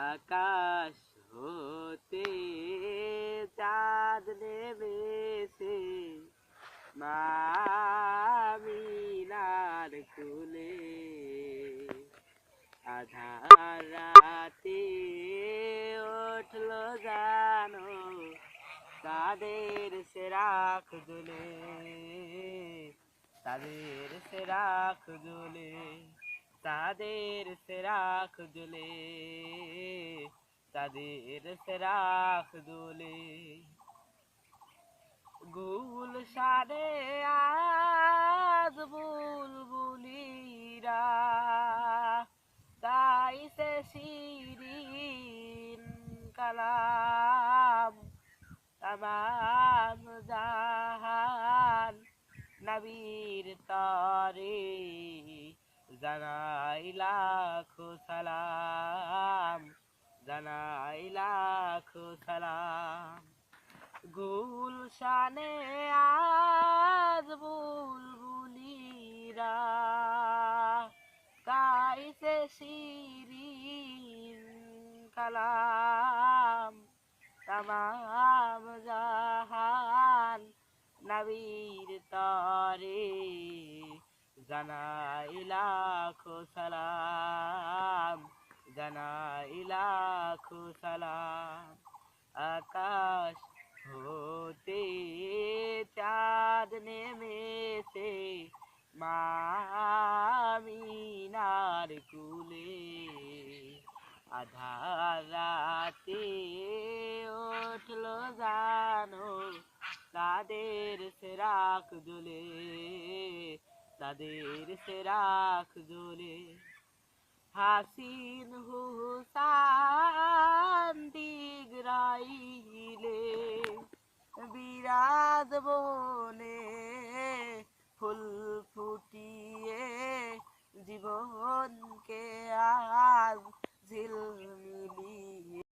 আকাশ হতে চাঁদ নেমেছে মামিনার কুলে, আধার রাতে উঠলো জানো তাদের সেরাক জ্বলে, তাদের সেরাক জ্বলে, তাদের সেরাক জ্বলে, তাদের সেরাক জ্বলে। গুলশানে আজ বুলবুলিরা গাইছে শিরিন কালাম, তামাম জাহান নবীর তরে জানাই লাখো সালাম, জানাই লাখো সালাম। গুলশানে আজ বুলবুলিরা গাইছে শিরিন কালাম, তামাম জাহান নবীর তরে জানাই লাখো সালাম, জানাই লাখো সালাম। আকাশ হতে চাঁদ নেমেছে মামিনার কুলে, আধার রাতে উঠলো জানো তাদের সেরাক জ্বলে, তাদের সেরাক জ্বলে। হাসিন হুসান দিগরাইলে বিরাজ বনে ফুল ফুটিয়ে জীবনকে আজ ঝিলমিলি